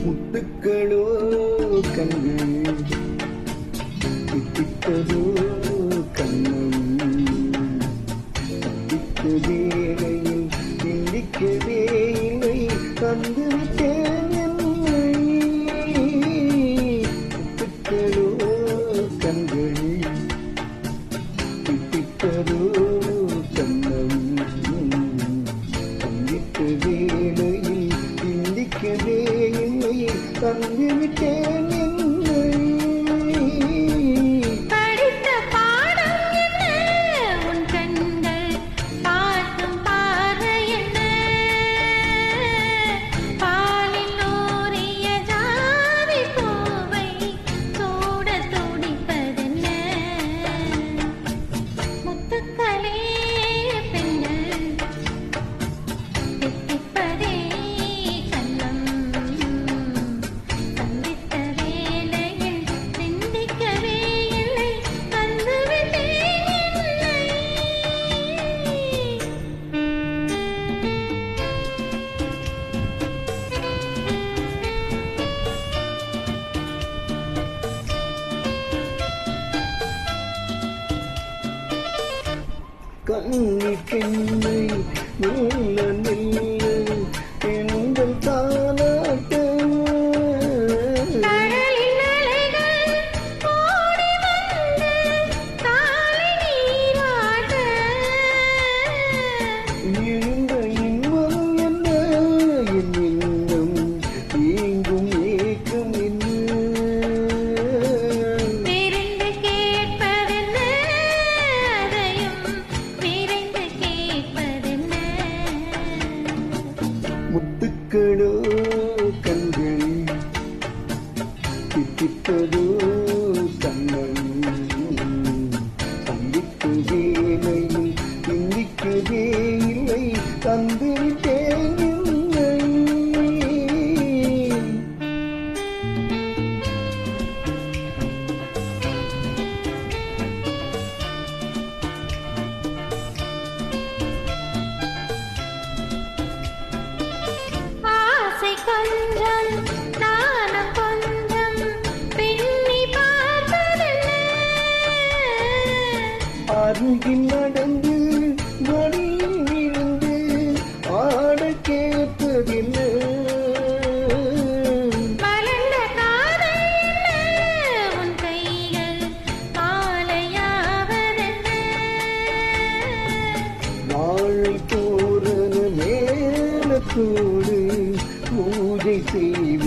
முத்துக்களோ கண்கள் திட்டதோ கண்ணம் திட்ட வேளையில் சிந்திக்கவே இல்லை தந்து விட்டேன் என்னை. முத்துக்களோ கண்கள் திட்டதோ கண்ணம் சந்தித்த வேளையில் சிந்திக்கவே தந்து விட்டேன் என்னை. படித்த பாடம் என்ன, உன் கண்கள் பார்க்கும் பார்வை என்ன, பாலில் ஊறிய ஜாதி பூவை சூட துடிப்பதென்ன. முத்துக்களே பெண்கள் தித்திப்பதே கள்ளம், சந்தித்த வேளையில் சிந்திக்கவே இல்லை தந்து விட்டேன் என்னை. கண்ணி பெண்ணை நீல நில்ல எங்கள் தாலாட்ட. கடலின் அலைகள் ஓடி வந்து தாலை நீராட்ட. இந்த இன்பம் என்ன என் இன்னம் நீங்கும் ஏக்கம் என்ன. விரைந்து கேட்பதென்ன, அதையும் விரைந்து கேட்பதென்ன. முத்துக்களோ கண்கள் தித்திப்பதோ கண்ணம் சந்தித்த வேளையில் சிந்திக்கவே இல்லை தந்து விட்டேன் என்னை. ஆசை கொஞ்சம் நாணம் கொஞ்சம் பின்னி பார்ப்பதென்ன. அருகில் நடந்து வழியில் விழுந்து ஆட கேட்பதில்லை. மலர்ந்த காதல் என்ன, உன் கைகள் மாலையாவதென்ன. வாழை தோரண மேலத்தோடு பூஜை செய்வ